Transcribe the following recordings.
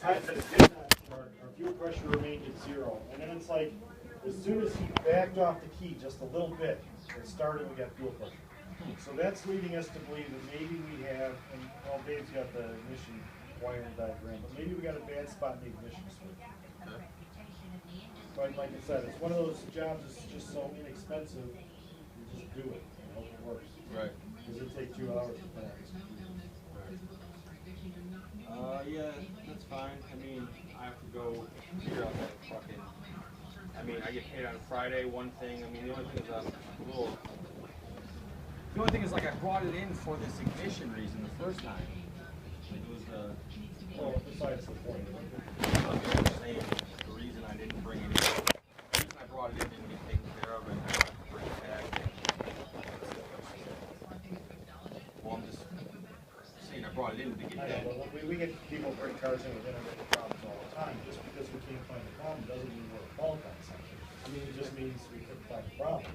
times that it did not start, our fuel pressure remained at 0. And then it's like, as soon as he backed off the key just a little bit, it started, we got fuel pressure. So that's leading us to believe that maybe we have, and well, Dave's got the ignition wiring diagram, but maybe we got a bad spot in the ignition switch. Okay. But like I said, it's one of those jobs that's just so inexpensive, you just do it and hope it works. Right. Because it takes 2 hours to finish. Yeah, that's fine. I mean, I have to go figure out that fucking. I mean, I get paid on Friday. One thing. I mean, the only thing is a little. The only thing is, like, I brought it in for this ignition reason the first time. Like, it was the. Well, besides the point. I'm just saying the reason I didn't bring it in. The reason I brought it in didn't get taken care of, and I have to bring it back. Well, I'm just saying I brought it in to get I that. know, but we get people bring cars in with intermittent problems all the time. Just because we can't find the problem doesn't mean we're at fault on something. I mean, it just means we couldn't find the problem.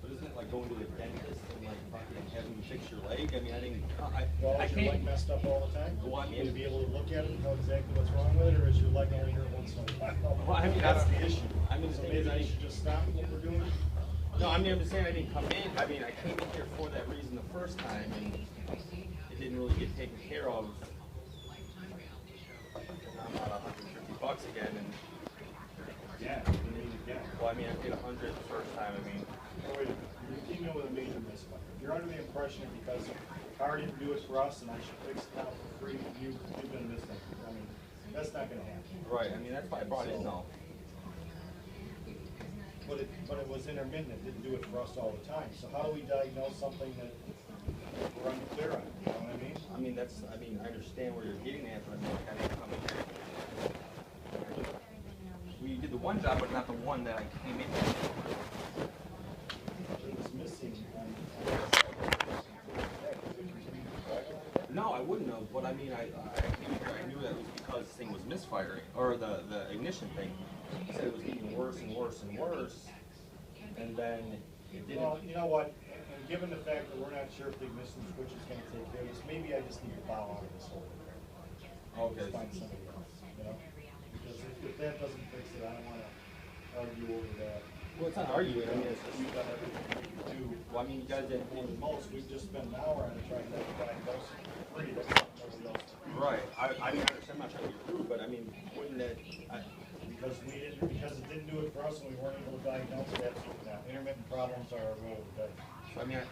But isn't it like going to the dentist and like fucking having you fix your leg? I mean, I didn't. Well, I is your leg can't. messed up all the time? Well, I mean- to be able to look at it and know exactly what's wrong with it, or is your leg only hurt once in a while? Well, I mean, That's I don't- the issue. I mean, the So thing maybe is, we should just stop what we're doing? No, I mean, I'm just saying I didn't come in. I mean, I came in here for that reason the first time, and it didn't really get taken care of. And I'm out $150 again, and Yeah, we need to get. well, I mean, I paid $100 the first time. I mean, Oh, wait a minute. You came in with a major misfire. You're under the impression that because the car didn't do it for us and I should fix it now for free, you've been missing. I mean, that's not gonna happen. right? I mean, that's why I brought it in, though. But it was intermittent, it didn't do it for us all the time. So how do we diagnose something that we're unclear on, you know what I mean? I mean, that's. I mean, I understand where you're getting at, but I mean, like, I didn't come in here. We did the one job, but not the one that I came in here for. It was missing. No, I wouldn't have, but I mean, I came here, I knew that was because this thing was misfiring, or the ignition thing. He said it was getting worse and worse and worse, and then it didn't. Well, you know what, and given the fact that we're not sure if the ignition switch is gonna take care of this, maybe I just need to bow out of this whole thing. Okay. Just find somebody else, you know? Because if that doesn't fix it, I don't wanna argue over that. Well, it's not arguing, I mean, it's just, We've done everything we can do. well, I mean, you guys didn't. More than most, we've just spent an hour on it trying to diagnose it for free, that's something nobody else can do. Right, I mean, I understand, I'm not trying to be rude, but I mean, wouldn't that, Because it didn't do it for us and we weren't able to diagnose it, absolutely not. Intermittent problems are a roll of the dice. I mean,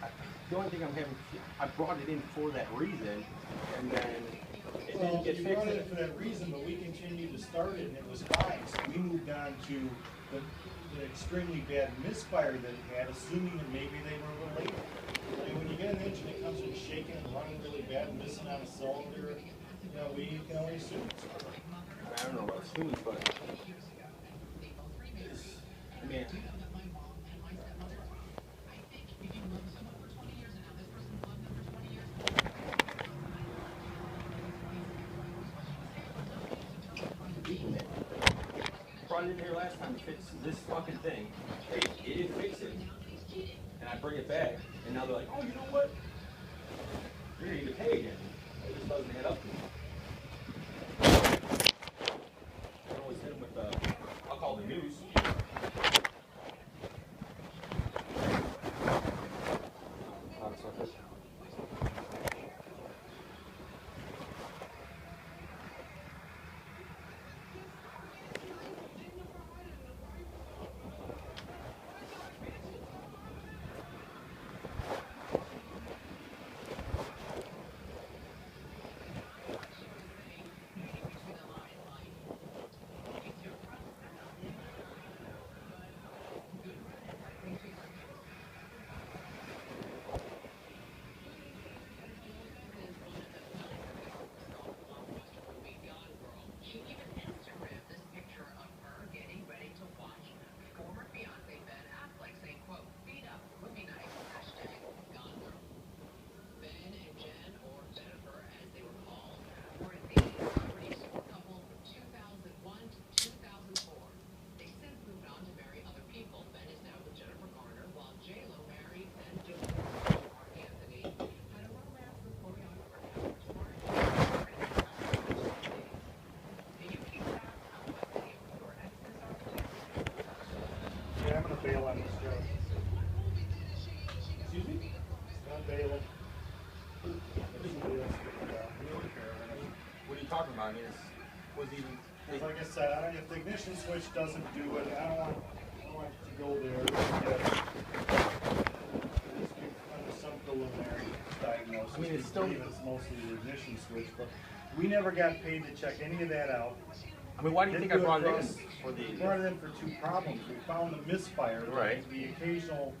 the only thing I'm having, I brought it in for that reason, and then it Well, didn't get you fixed. brought it for that reason, but we continued to start it and it was fine, so we moved on to the extremely bad misfire that it had, assuming that maybe they were related. I mean, when you get an engine that comes in shaking and running really bad and missing on a cylinder, you know, we can only assume it's. I don't know about students, but I mean, brought it in here last time to fix this fucking thing. It didn't fix it, and I bring it back, and now they're like, oh, you know what? You're gonna need to pay again. It just doesn't add up to me. I always hit them with the, I'll call the news. talking about? I mean, was even. Because like I said, if the ignition switch doesn't do it, I don't want to go there and get some preliminary diagnosis. I mean, it's still. It's mostly the ignition switch, but we never got paid to check any of that out. I mean, why do you think I brought it in for the? We brought it in for two problems. We found the misfire, right? The occasional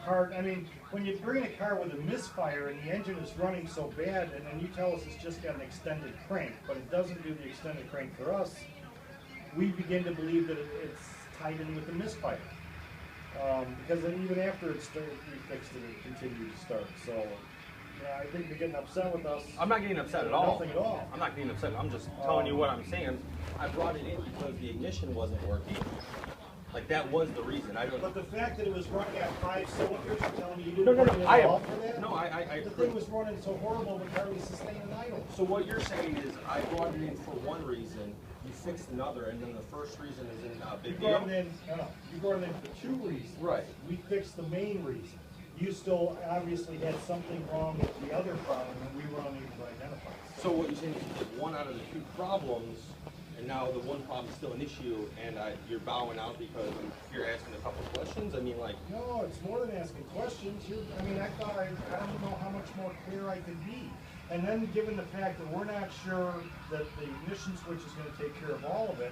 part. I mean, when you bring a car with a misfire and the engine is running so bad, and then you tell us it's just got an extended crank, but it doesn't do the extended crank for us, we begin to believe that it's tied in with the misfire. Because then even after it started, we fixed it, it continued to start. So, yeah, I think you're getting upset with us. I'm not getting upset at all. Nothing at all. I'm not getting upset. I'm just telling you what I'm saying. I brought it in because the ignition wasn't working. Like, that was the reason. I don't. But the fact that it was running at 5 cylinders, you're telling me you didn't No, bring it at all for that? No, I. The thing was running so horrible, the car was sustaining idle. So what you're saying is I brought it in for one reason, you fixed another, and then the first reason isn't a big deal? You brought it in for two reasons. Right. We fixed the main reason. You still obviously had something wrong with the other problem, and we were unable to identify it. So what you're saying is you did one out of the two problems, and now the one problem is still an issue, and you're bowing out because you're asking a couple questions? I mean, like... No, it's more than asking questions. I thought I don't know how much more clear I could be. And then given the fact that we're not sure that the ignition switch is going to take care of all of it,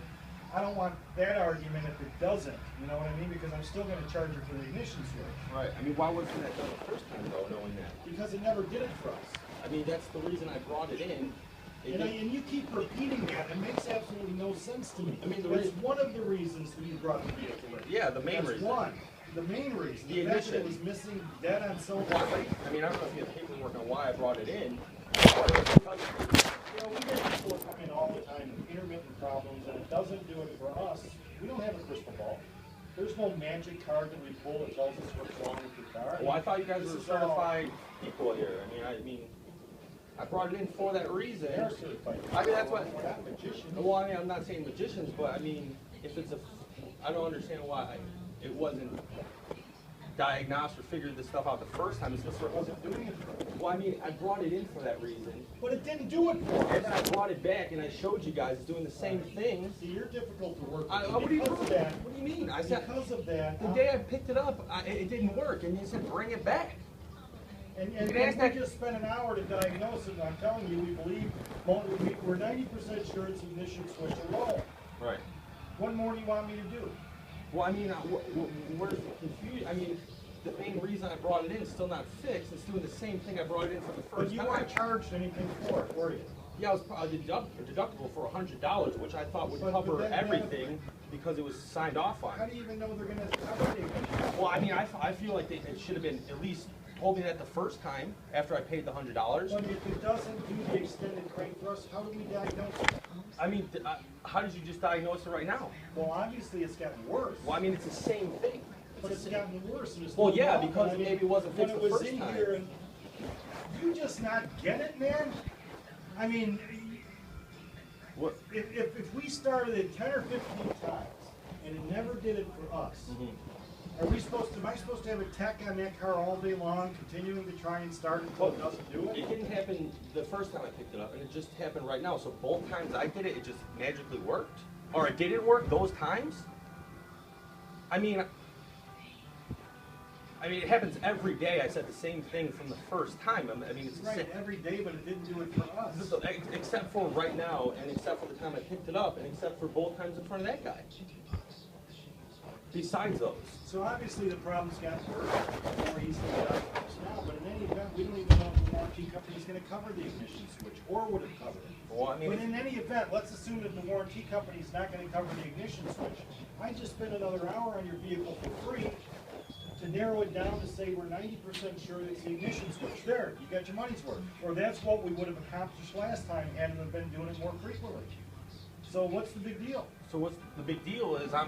I don't want that argument if it doesn't, you know what I mean? Because I'm still going to charge you for the ignition switch. Right. I mean, why wasn't that done the first time, though, knowing that? Because it never did it for us. I mean, that's the reason I brought it in. And you keep repeating that. It makes absolutely no sense to me. I mean, that's one of the reasons that you brought the vehicle in. Yeah, the main reason. That's one. The main reason. The fact that ignition. it was missing dead on silver. I mean, I don't know if you have paperwork on why I brought it in. We get people come in all the time with intermittent problems, and it doesn't do it for us. We don't have a crystal ball. There's no magic card that we pull that tells us what's wrong with your car. Well, I thought you guys were certified people here. I brought it in for that reason. They are certified. I mean, that's what. We're not magicians. Well, I mean, I'm not saying magicians, but I mean, if it's I don't understand why it wasn't diagnosed or figured this stuff out the first time. It's just It wasn't doing it for us. Well, I mean, I brought it in for that reason. But it didn't do it for us. And then I brought it back and I showed you guys doing the same thing. See, you're difficult to work with. What do you Because of that, What do you mean? I said because of that, the day I picked it up, it didn't work, and you said bring it back. and You can ask that- we just spent an hour to diagnose it, and I'm telling you, we believe, we're 90% sure it's ignition switch alone. Right. What more do you want me to do? Well, I mean, where's the confusion? I mean, the main reason I brought it in is still not fixed. It's doing the same thing I brought it in for the But first you time. weren't charged anything for it, were you? Yeah, it was probably deductible for $100, which I thought would But cover then- everything because it was signed off on. How do you even know they're gonna cover the ignition? Well, I mean, I feel like it should have been at least told me that the first time after I paid the $100. But if it doesn't do the extended crank thrust, how do we diagnose it? I mean, how did you just diagnose it right now? Well, obviously it's gotten worse. Well, I mean, it's the same thing. But it's gotten worse. And it's Well, still yeah, wrong. because I mean, maybe it wasn't fixed when the it was first in time. here and you just not get it, man? I mean, What? if we started it 10 or 15 times and it never did it for us, am I supposed to have a tech on that car all day long, continuing to try and start until it doesn't do It it? didn't happen the first time I picked it up, and it just happened right now. So both times I did it, it just magically worked? Or it didn't work those times? I mean, it happens every day. I said the same thing from the first time. I mean, it's the Right, same. every day, but it didn't do it for us. Except for right now, and except for the time I picked it up, and except for both times in front of that guy. Besides those. So obviously the problem's gotten worse, more easily diagnosed now, but in any event, we don't even know if the warranty company's gonna cover the ignition switch, or would have covered it. Well, I mean, But in any event, let's assume that the warranty company's not gonna cover the ignition switch. I just spent another hour on your vehicle for free to narrow it down to say we're 90% sure it's the ignition switch. There, you got your money's worth. Or that's what we would have accomplished last time had we been doing it more frequently. So what's the big deal? so what's the big deal is I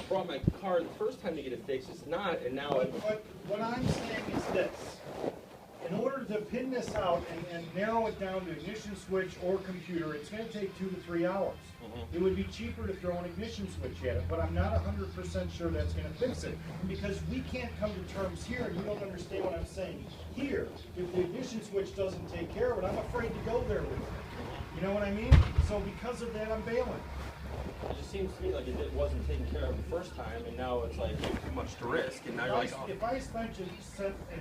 brought my car the first time to get it fixed. It's not, and now But what I'm saying is this. In order to pin this out and narrow it down to ignition switch or computer, it's going to take 2 to 3 hours. It would be cheaper to throw an ignition switch at it, but I'm not 100% sure that's going to fix it. Because we can't come to terms here, and you don't understand what I'm saying here. If the ignition switch doesn't take care of it, I'm afraid to go there with it. You know what I mean? So because of that, I'm bailing. It just seems to me like it wasn't taken care of the first time, and now it's like too much to risk, and now you're like, oh. If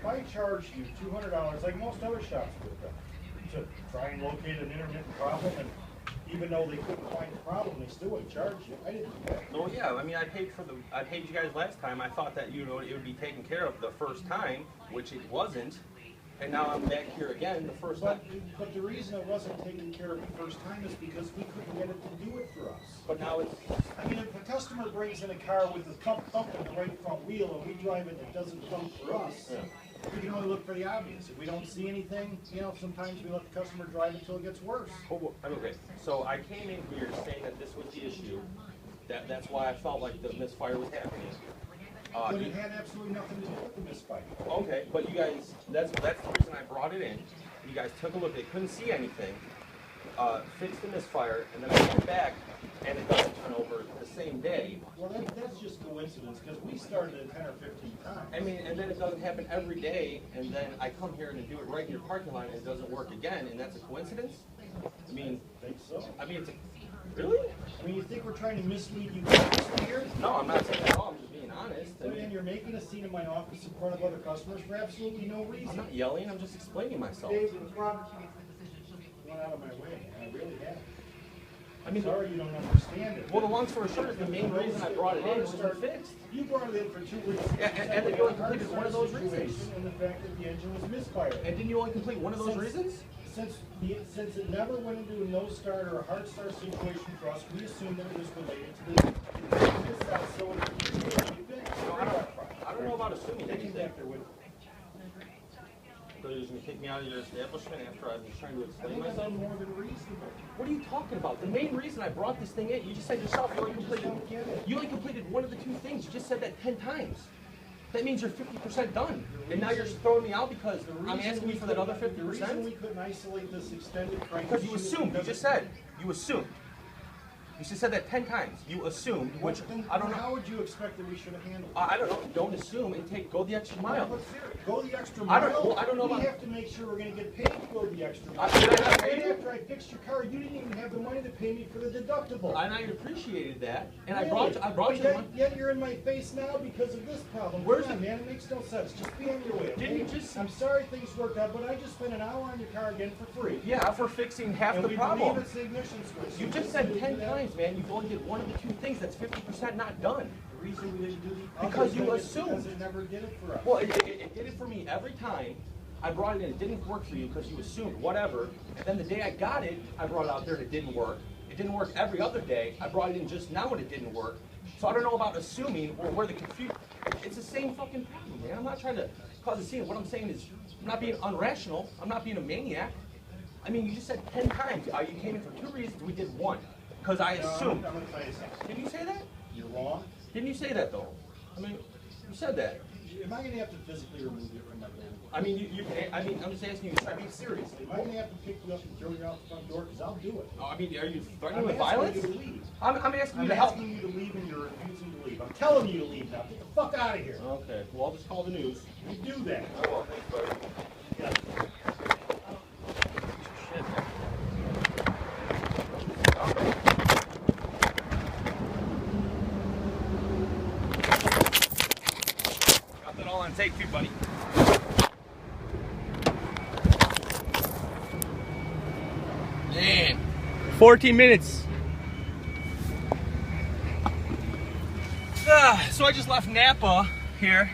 I charged you $200, like most other shops would have done, to try and locate an intermittent problem, and even though they couldn't find the problem, they still would charge you. I didn't do that. Oh yeah, I mean, I paid you guys last time. I thought that, you know, it would be taken care of the first time, which it wasn't. And now I'm back here again the first time. But the reason it wasn't taken care of the first time is because we couldn't get it to do it for us. But now it's... I mean, if a customer brings in a car with a thump in the right front wheel and we drive it and it doesn't thump for us, Yeah. we can only look for the obvious. If we don't see anything, you know, sometimes we let the customer drive it until it gets worse. Oh, okay, so I came in here saying that this was the issue. That's why I felt like the misfire was happening. But it had absolutely nothing to do with the misfire. Okay, but you guys, that's the reason I brought it in. You guys took a look, they couldn't see anything, fixed the misfire, and then I went back, and it doesn't turn over the same day. Well, that's just coincidence, because we started it 10 or 15 times. I mean, and then it doesn't happen every day, and then I come here and do it right in your parking lot, and it doesn't work again, and that's a coincidence? I mean, I think so. I mean, really? I mean, you think we're trying to mislead you here? No, I'm not saying that at all, I'm just being honest. I And mean, you're making a scene in my office in front of other customers for absolutely no I'm reason. not yelling, I'm just explaining myself. Dave, went out of my way, and I really have. I mean, Sorry you don't understand it. well, the long story short is the main reason I brought it in was to fix. You brought it in for 2 weeks. Yeah, and then you only completed one of those reasons. And the fact that the engine was misfired. And didn't you only complete one of those reasons? Since it never went into a no start or a hard start situation for us, we assumed that it was related to the so I don't know about assuming They came anything. back there with. So you're just gonna kick me out of your establishment after I've been trying to I explain think that's myself? more than reasonable. What are you talking about? The main reason I brought this thing in, you just said yourself you only I just completed don't get it. you only completed one of the two things. You just said that 10 times. That means you're 50% done. And now you're just throwing me out because I'm asking you for that other The reason 50%? we couldn't isolate this extended crank Because you issue is assumed. You because just said. You assumed. You just said that 10 times. You assumed, which Then I don't know. How would you expect that we should have handled it? I don't know. Don't assume and go the extra mile. Let's hear it. Go the extra I mile. don't- well, I don't know We about- have to make sure we're going to get paid to go the extra mile. Did I not pay Right you? after I fixed your car, you didn't even have the money to pay me for the deductible. And I appreciated that. And Really? I brought But you yet, one. yet you're in my face now because of this problem. Where's Come on, the- man? It makes no sense. Just be on your way. Okay? Didn't you just- I'm sorry things worked out, but I just spent an hour on your car again for free. Yeah, for fixing half And the we problem. believe it's the ignition switch. You just said 10 times, man. You've only did one of the two things. That's 50% not done. The reason we didn't do the Because other you thing is assumed. Because it never did it for us. Well, it did it for me every time. I brought it in. It didn't work for you because you assumed whatever. And then the day I got it, I brought it out there and it didn't work. It didn't work every other day. I brought it in just now and it didn't work. So I don't know about assuming or where the confusion. It's the same fucking problem, man. I'm not trying to cause a scene. What I'm saying is, I'm not being unrational. I'm not being a maniac. I mean, you just said 10 times. You came in for 2 reasons. We did one. Because I assumed. I'm going to tell you something. Didn't you say that? You're wrong. Didn't you say that though? I mean, you said that. Am I going to have to physically remove you from my building? I mean, I'm just asking you. I mean, seriously. Am I going to have to pick you up and throw you out the front door? Because I'll do it. Oh, I mean, are you threatening I'm with asking violence? you to leave. I'm asking you I'm to help. asking you to leave and you're refusing to leave. I'm telling you to leave now. Get the fuck out of here. Okay. Well, I'll just call the news. You do that. Oh, thanks, buddy. Yeah. Got that all on tape too, buddy. Man, 14 minutes. So I just left Napa here.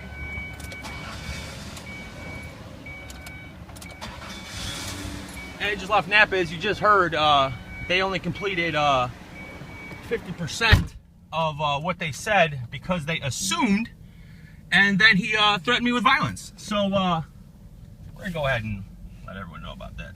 And I just left Napa, as you just heard. They only completed 50% of what they said because they assumed, and then he threatened me with violence. So we're gonna go ahead and let everyone know about that.